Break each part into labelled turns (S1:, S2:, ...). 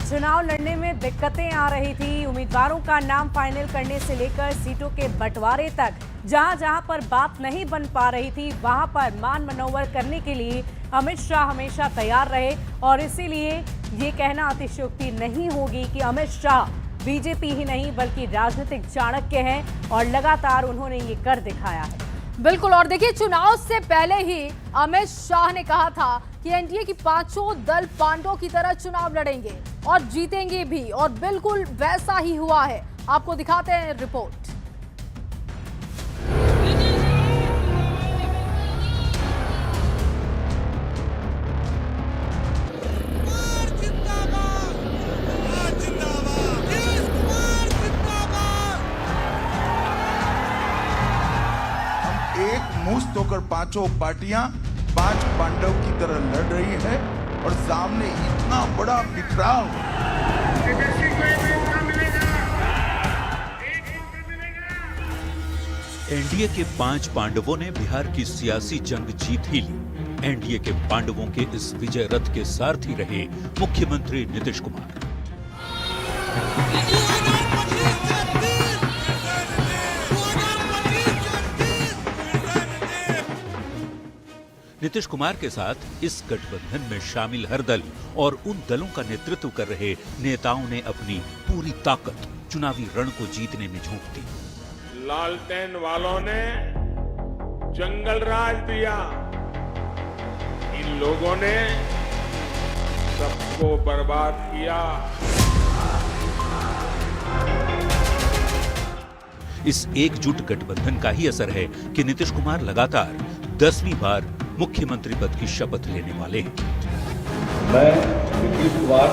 S1: चुनाव लड़ने में दिक्कतें आ रही थी। उम्मीदवारों का नाम फाइनल करने से लेकर सीटों के बंटवारे तक जहां जहां पर बात नहीं बन पा रही थी, वहां पर मान मनोवर करने के लिए अमित शाह हमेशा तैयार रहे और इसीलिए ये कहना अतिशयोक्ति नहीं होगी कि अमित शाह बीजेपी ही नहीं बल्कि राजनीतिक चाणक्य हैं और लगातार उन्होंने ये कर दिखाया है।
S2: बिल्कुल। और देखिए, चुनाव से पहले ही अमित शाह ने कहा था कि एनडीए की पांचों दल पांडवों की तरह चुनाव लड़ेंगे और जीतेंगे भी, और बिल्कुल वैसा ही हुआ है। आपको दिखाते हैं रिपोर्ट।
S3: मुस्त होकर पांचों पार्टियां पांच पांडव की तरह लड़ रही है और सामने इतना बड़ा बिखराव।
S4: एनडीए के पांच पांडवों ने बिहार की सियासी जंग जीत ही ली। एनडीए के पांडवों के इस विजय रथ के सारथी रहे मुख्यमंत्री नीतीश कुमार। नीतीश कुमार के साथ इस गठबंधन में शामिल हर दल और उन दलों का नेतृत्व कर रहे नेताओं ने अपनी पूरी ताकत चुनावी रण को जीतने में झोंक दी।
S5: लालटेन वालों ने जंगल राज दिया, इन लोगों ने सबको बर्बाद किया।
S4: इस एकजुट गठबंधन का ही असर है कि नीतीश कुमार लगातार 10वीं बार मुख्यमंत्री पद की शपथ लेने वाले हैं।
S6: मैं नीतीश कुमार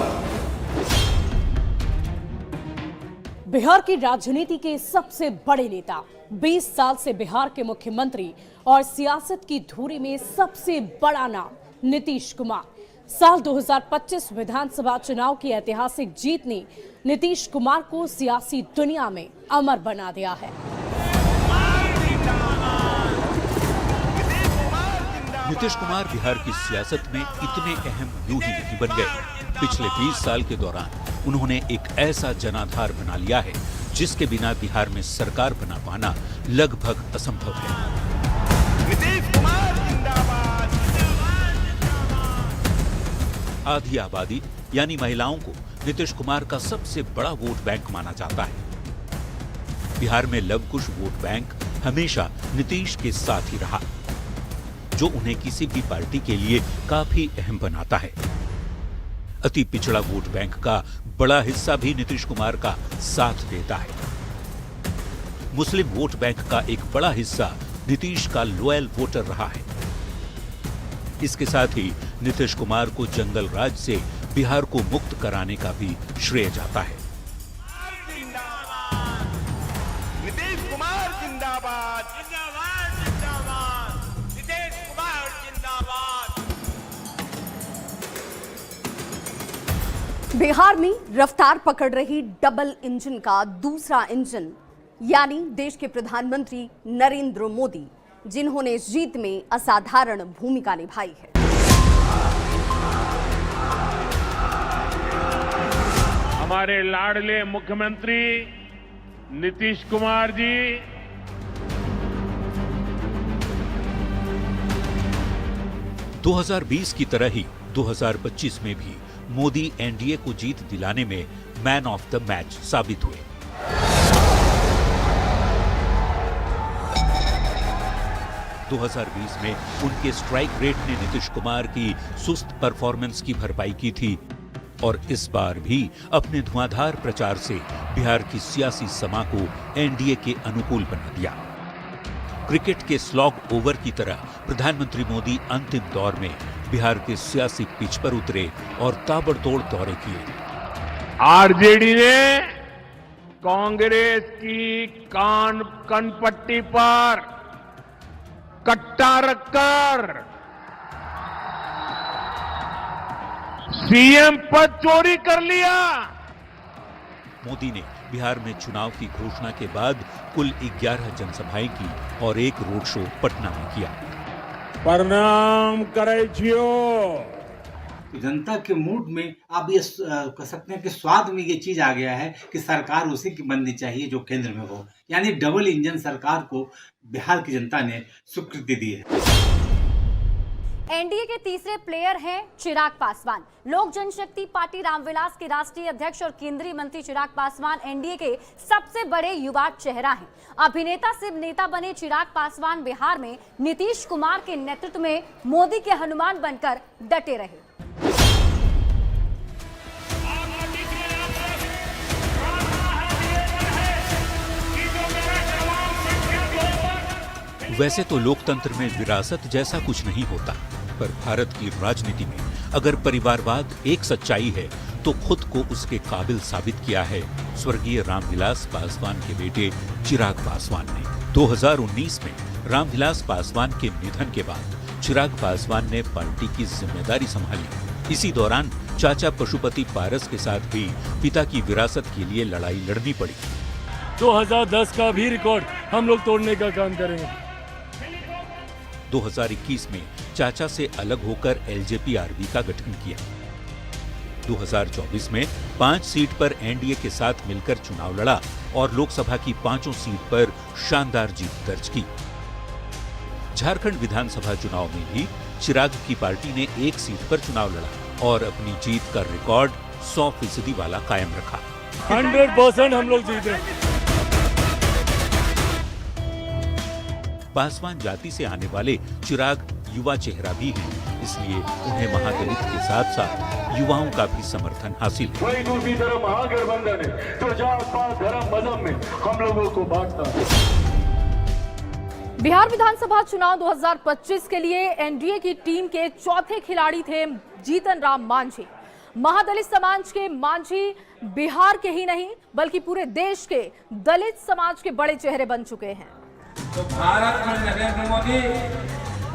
S1: बिहार की राजनीति के सबसे बड़े नेता, 20 साल से बिहार के मुख्यमंत्री और सियासत की धुरी में सबसे बड़ा नाम नीतीश कुमार। साल 2025 विधानसभा चुनाव की ऐतिहासिक जीत ने नीतीश कुमार को सियासी दुनिया में अमर बना दिया है।
S4: नीतीश कुमार बिहार की सियासत में इतने अहम यूं ही नहीं बन गए। पिछले 20 साल के दौरान उन्होंने एक ऐसा जनाधार बना लिया है जिसके बिना बिहार में सरकार बना पाना लगभग असंभव है।
S5: नीतीश कुमार जिंदाबाद,
S4: आधी आबादी यानी महिलाओं को नीतीश कुमार का सबसे बड़ा वोट बैंक माना जाता है। बिहार में लवकुश वोट बैंक हमेशा नीतीश के साथ ही रहा, जो उन्हें किसी भी पार्टी के लिए काफी अहम बनाता है। अति पिछड़ा वोट बैंक का बड़ा हिस्सा भी नीतीश कुमार का साथ देता है। मुस्लिम वोट बैंक का एक बड़ा हिस्सा नीतीश का लॉयल वोटर रहा है। इसके साथ ही नीतीश कुमार को जंगल राज से बिहार को मुक्त कराने का भी श्रेय जाता है।
S5: नीतीश कुमार जिंदाबाद, जिंदाबाद, जिंदाबाद, नीतीश कुमार जिंदाबाद।
S1: बिहार में रफ्तार पकड़ रही डबल इंजन का दूसरा इंजन यानी देश के प्रधानमंत्री नरेंद्र मोदी, जिन्होंने इस जीत में असाधारण भूमिका निभाई है।
S5: हमारे लाडले मुख्यमंत्री नीतीश कुमार जी
S4: 2020 की तरह ही 2025 में भी मोदी एनडीए को जीत दिलाने में मैन ऑफ द मैच साबित हुए। दो 2020 में उनके स्ट्राइक रेट ने नीतीश कुमार की सुस्त परफॉर्मेंस की भरपाई की थी और इस बार भी अपने धुआंधार प्रचार से बिहार की सियासी समा को एनडीए के अनुकूल बना दिया। क्रिकेट के स्लॉग ओवर की तरह प्रधानमंत्री मोदी अंतिम दौर में बिहार के सियासी पिच पर उतरे और ताबड़तोड़ दौरे किए।
S5: आरजेडी ने कांग्रेस की कनपट्टी पर कट्टा रखकर सीएम पद चोरी कर लिया।
S4: मोदी ने बिहार में चुनाव की घोषणा के बाद कुल 11 जनसभाएं की और एक रोड शो पटना में किया।
S5: प्रणाम करे छियो।
S7: तो जनता के मूड में आप ये कह सकते हैं कि स्वाद में ये चीज़ आ गया है कि सरकार उसी की बननी चाहिए जो केंद्र में हो, यानी डबल इंजन सरकार को बिहार की जनता ने स्वीकृति दी है।
S8: एनडीए के तीसरे प्लेयर हैं चिराग पासवान। लोक जनशक्ति पार्टी रामविलास के राष्ट्रीय अध्यक्ष और केंद्रीय मंत्री चिराग पासवान एनडीए के सबसे बड़े युवा चेहरा हैं। अभिनेता से नेता बने चिराग पासवान बिहार में नीतीश कुमार के नेतृत्व में मोदी के हनुमान बनकर डटे रहे।
S4: वैसे तो लोकतंत्र में विरासत जैसा कुछ नहीं होता, पर भारत की राजनीति में अगर परिवारवाद एक सच्चाई है तो खुद को उसके काबिल साबित किया है स्वर्गीय रामविलास पासवान के बेटे चिराग पासवान ने। 2019 में रामविलास पासवान के निधन के बाद चिराग पासवान ने पार्टी की जिम्मेदारी संभाली। इसी दौरान चाचा पशुपति पारस के साथ भी पिता की विरासत के लिए लड़ाई लड़नी पड़ी।
S9: 2010 का भी रिकॉर्ड हम लोग तोड़ने का काम करेंगे।
S4: 2021 में चाचा से अलग होकर एलजेपी-आरबी का गठन किया। 2024 में 5 सीट पर एनडीए के साथ मिलकर चुनाव लड़ा और लोकसभा की 5 सीट पर शानदार जीत दर्ज की। झारखंड विधानसभा चुनाव में भी चिराग की पार्टी ने 1 सीट पर चुनाव लड़ा और अपनी जीत का रिकॉर्ड 100% वाला कायम रखा।
S9: 100% हम लोग जीते।
S4: पासवान जाति से आने वाले चिराग युवा चेहरा भी हैं, इसलिए उन्हें महादलित के साथ साथ युवाओं का भी समर्थन हासिल है।
S9: वही दूसरी तरफ महागठबंधन है तो जात पात धर्म मजहब में हम लोगों को बांटता है।
S2: बिहार विधानसभा चुनाव 2025 के लिए एनडीए की टीम के चौथे खिलाड़ी थे जीतन राम मांझी। महादलित समाज के मांझी बिहार के ही नहीं बल्कि पूरे देश के दलित समाज के बड़े चेहरे बन चुके हैं।
S10: तो भारत में नरेंद्र मोदी,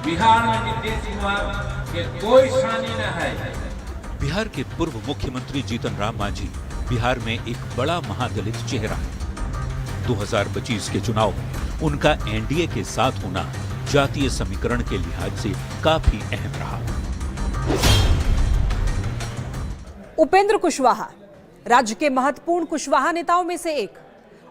S10: बिहार में नीतीश कुमार के कोई सानी न है।
S4: बिहार के पूर्व मुख्यमंत्री जीतन राम मांझी बिहार में एक बड़ा महादलित चेहरा है। 2025 के चुनाव में उनका एनडीए के साथ होना जातीय समीकरण के लिहाज से काफी अहम रहा।
S1: उपेंद्र कुशवाहा राज्य के महत्वपूर्ण कुशवाहा नेताओं में से एक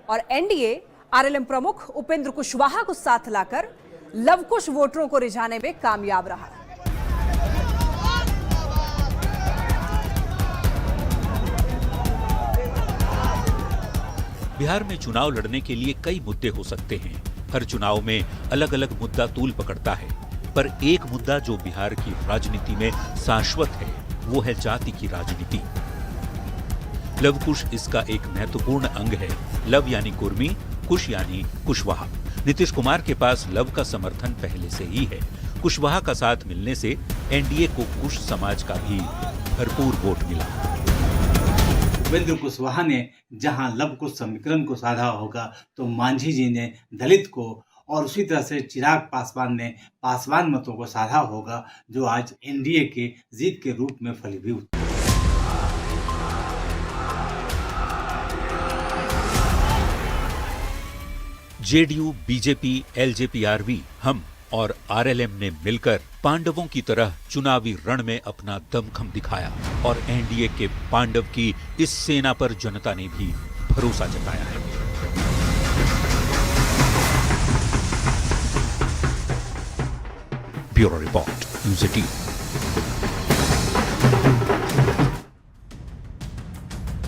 S1: और एनडीए आरएलएम प्रमुख उपेंद्र कुशवाहा को साथ लाकर लवकुश वोटरों को रिझाने में कामयाब रहा।
S4: बिहार में चुनाव लड़ने के लिए कई मुद्दे हो सकते हैं। हर चुनाव में अलग अलग मुद्दा तूल पकड़ता है, पर एक मुद्दा जो बिहार की राजनीति में शाश्वत है वो है जाति की राजनीति। लवकुश इसका एक महत्वपूर्ण अंग है। लव यानी कुर्मी, कुश यानी कुशवाहा। नीतीश कुमार के पास लव का समर्थन पहले से ही है। कुशवाहा का साथ मिलने से एनडीए को कुश समाज का भी भरपूर वोट मिला।
S7: उपेंद्र कुशवाहा ने जहां लव कुश समीकरण को साधा होगा तो मांझी जी ने दलित को और उसी तरह से चिराग पासवान ने पासवान मतों को साधा होगा, जो आज एनडीए के जीत के रूप में फलीभूत।
S4: जेडीयू, बीजेपी, एलजेपी-आरबी, हम और आरएलएम ने मिलकर पांडवों की तरह चुनावी रण में अपना दमखम दिखाया और एनडीए के पांडव की इस सेना पर जनता ने भी भरोसा जताया है। Bureau report, news 18।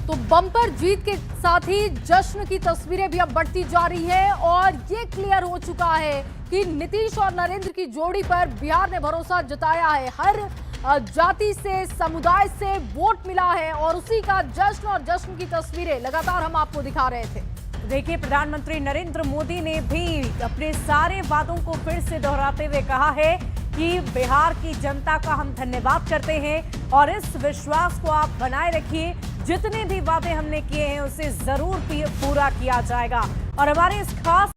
S2: तो बम्पर जीत के साथ ही जश्न की तस्वीरें भी अब बढ़ती जा रही हैं और ये क्लियर हो चुका है कि नीतीश और नरेंद्र की जोड़ी पर बिहार ने भरोसा जताया है। हर जाति से, समुदाय से वोट मिला है और उसी का जश्न और जश्न की तस्वीरें लगातार हम आपको दिखा रहे थे।
S1: देखिए, प्रधानमंत्री नरेंद्र मोदी ने भी अपने सारे वादों को फिर से दोहराते हुए कहा है कि बिहार की जनता का हम धन्यवाद करते हैं और इस विश्वास को आप बनाए रखिए। जितने भी वादे हमने किए हैं उसे जरूर पूरा किया जाएगा। और हमारे इस खास